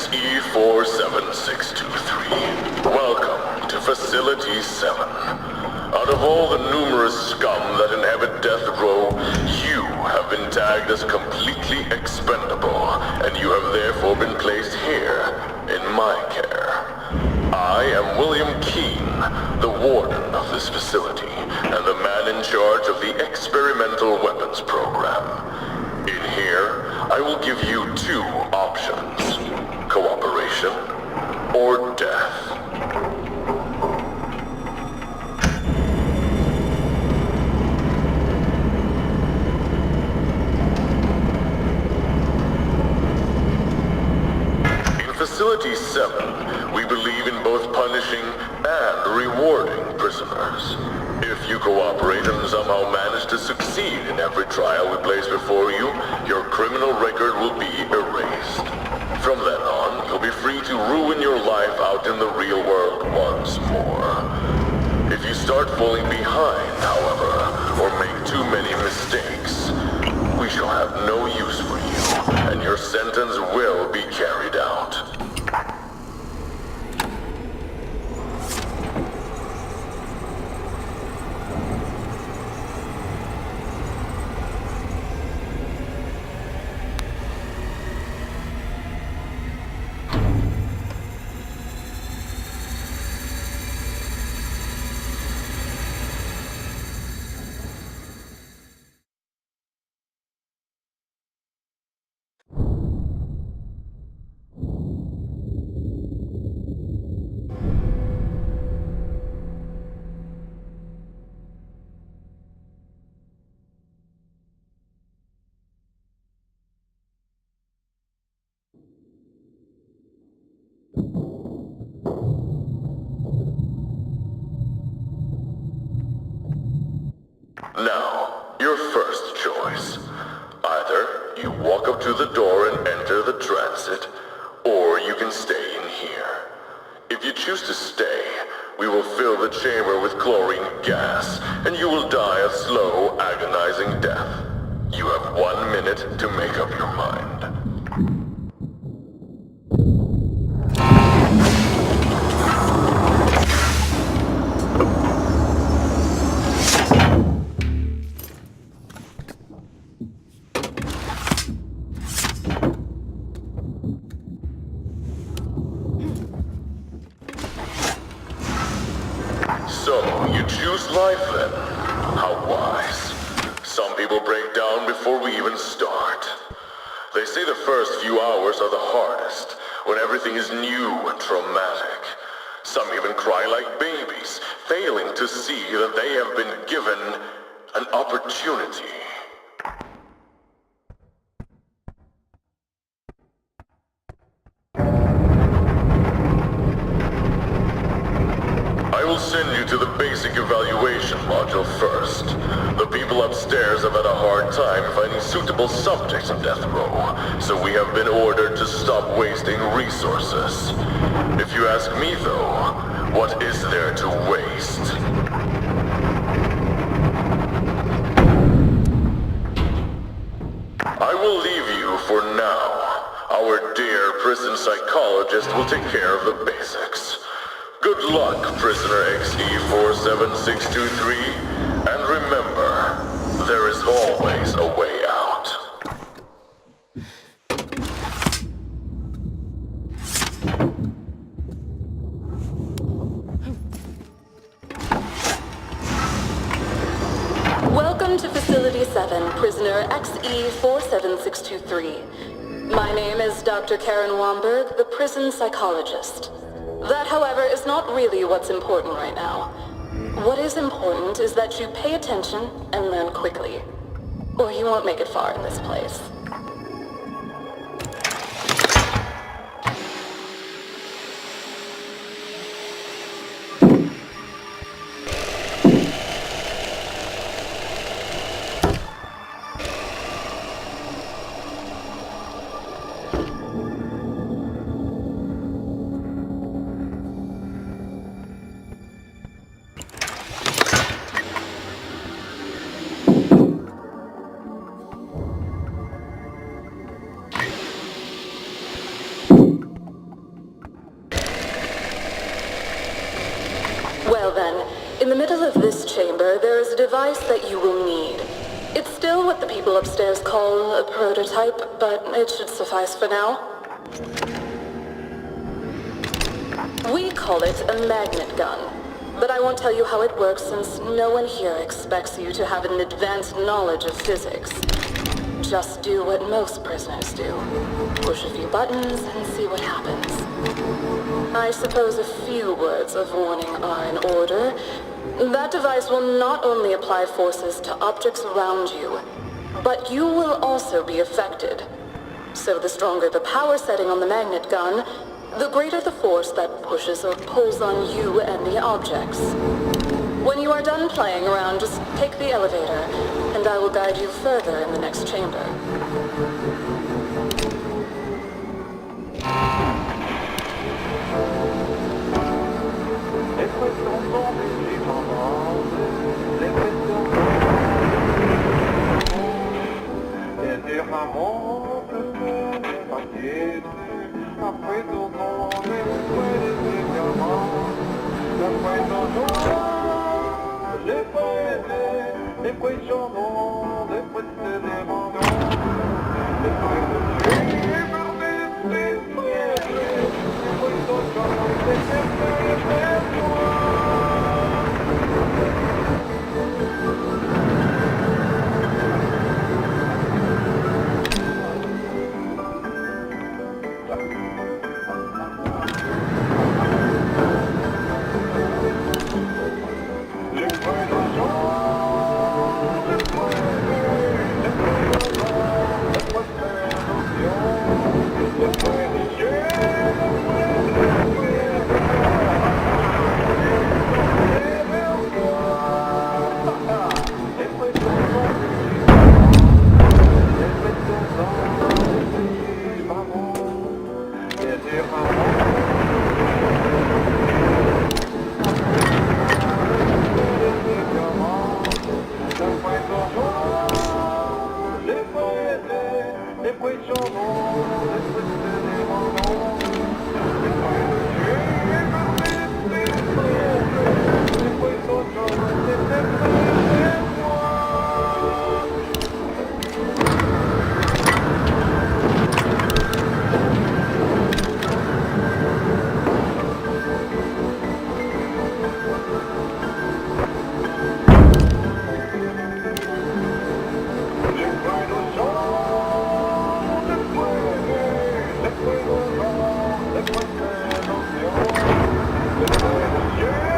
XE47623. Welcome to Facility 7. Out of all the numerous scum that inhabit death row, you have been tagged as completely expendable, and you have therefore been placed here, in my care. I am William Keene, the warden of this facility, and the man in charge of the experimental weapons program. In here, I will give you two options: cooperation or death. In Facility 7, we believe in both punishing and rewarding prisoners. If you cooperate and somehow manage to succeed in every trial we place before you, your criminal record will be erased. From then on, you'll be free to ruin your life out in the real world once more. If you start falling behind, however, or make too many mistakes, we shall have no use for you, and your sentence will be carried out. Now, your first choice. Either you walk up to the door and enter the transit, or you can stay in here. If you choose to stay, we will fill the chamber with chlorine gas, and you will die a slow, agonizing death. You have 1 minute to make up your mind. So, you choose life then? How wise. Some people break down before we even start. They say the first few hours are the hardest, when everything is new and traumatic. Some even cry like babies, failing to see that they have been given an opportunity. I will send you to the basic evaluation module first. The people upstairs have had a hard time finding suitable subjects in death row, so we have been ordered to stop wasting resources. If you ask me though, what is there to waste? I will leave you for now. Our dear prison psychologist will take care of the basics. Good luck, prisoner XE47623, and remember, there is always a way out. Welcome to Facility 7, prisoner XE47623. My name is Dr. Karen Womberg, the prison psychologist. That, however, is not really what's important right now. What is important is that you pay attention and learn quickly, or you won't make it far in this place. the middle of this chamber, there is a device that you will need. It's still what the people upstairs call a prototype, but it should suffice for now. We call it a magnet gun, but I won't tell you how it works since no one here expects you to have an advanced knowledge of physics. Just do what most prisoners do. Push a few buttons and see what happens. I suppose a few words of warning are in order. That device will not only apply forces to objects around you, but you will also be affected. So the stronger the power setting on the magnet gun, the greater the force that pushes or pulls on you and the objects. When you are done playing around, just take the elevator, and I will guide you further in the next chamber. Yeah!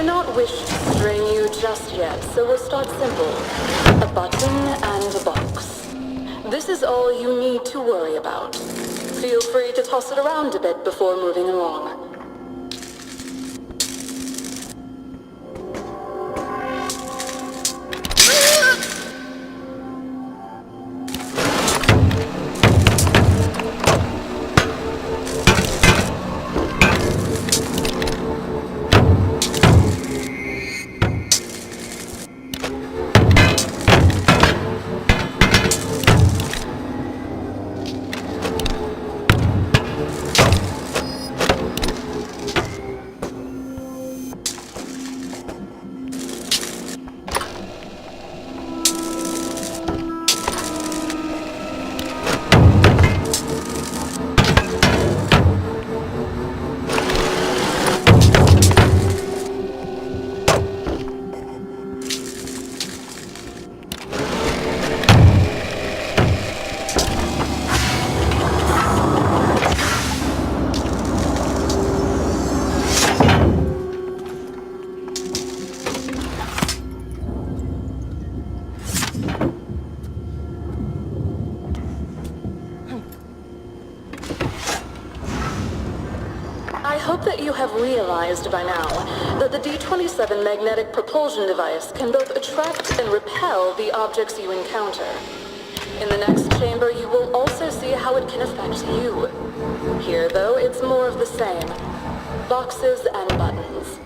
do not wish to string you just yet, so we'll start simple. A button and a box. This is all you need to worry about. Feel free to toss it around a bit before moving along. I hope that you have realized by now that the D-27 magnetic propulsion device can both attract and repel the objects you encounter. In the next chamber, you will also see how it can affect you. Here, though, it's more of the same. Boxes and buttons.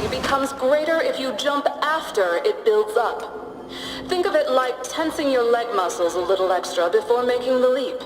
You becomes greater if you jump after it builds up. Think of it like tensing your leg muscles a little extra before making the leap.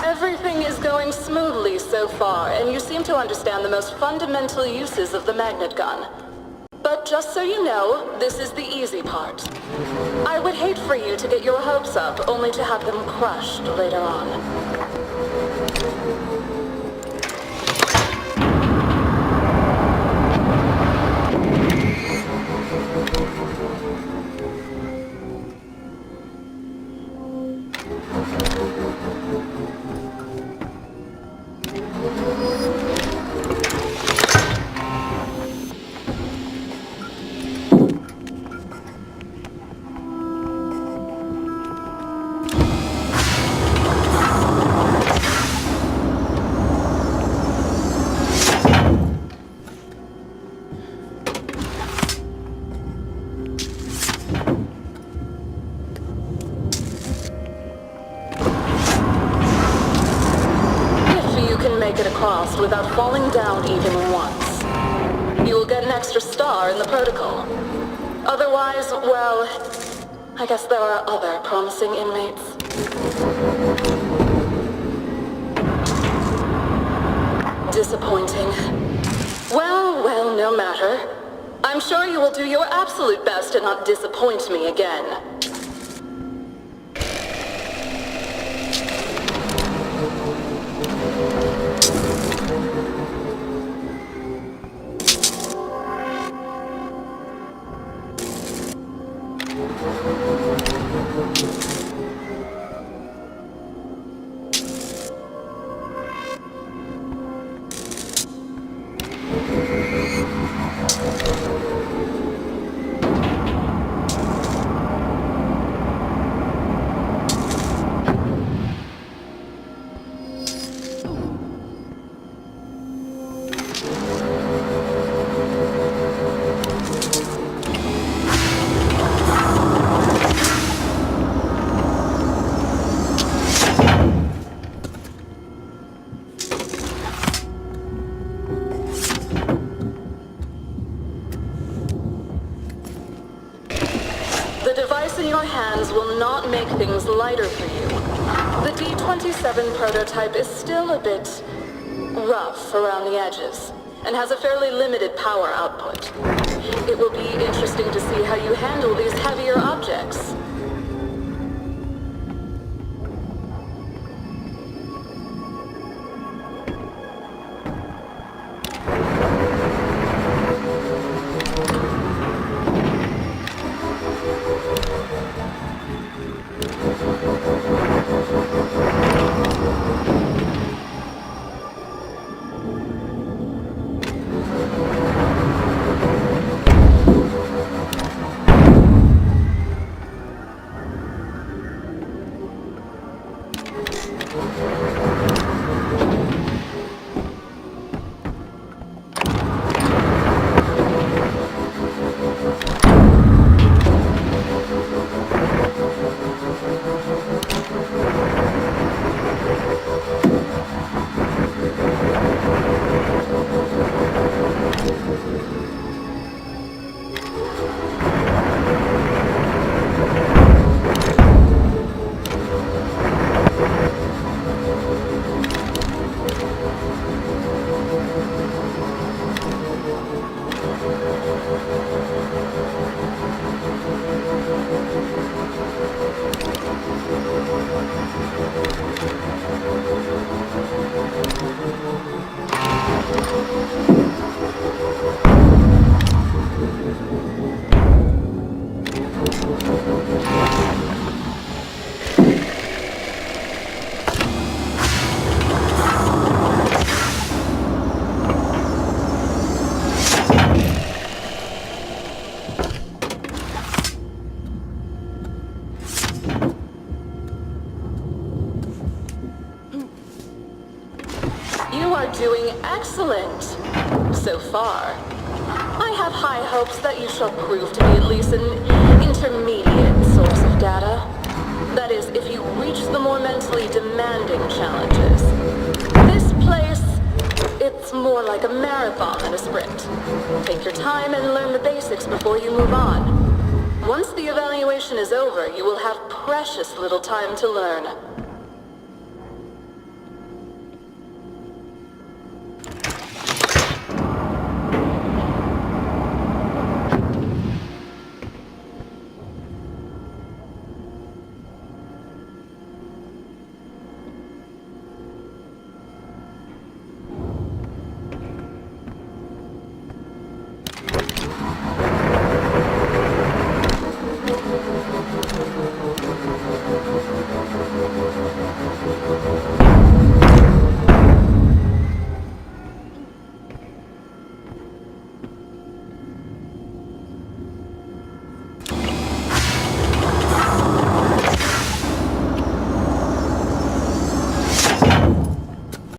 Everything is going smoothly so far, and you seem to understand the most fundamental uses of the magnet gun. But just so you know, this is the easy part. I would hate for you to get your hopes up, only to have them crushed later on. without falling down even once. You will get an extra star in the protocol. Otherwise, well, I guess there are other promising inmates. Disappointing. Well, no matter. I'm sure you will do your absolute best to not disappoint me again. Will not make things lighter for you. The D-27 prototype is still a bit rough around the edges and has a fairly limited power output. It will be interesting to see how you handle these heavier objects. Doing excellent so far. I have high hopes that you shall prove to be at least an intermediate source of data. That is, if you reach the more mentally demanding challenges. This place, it's more like a marathon than a sprint. Take your time and learn the basics before you move on. Once the evaluation is over, you will have precious little time to learn.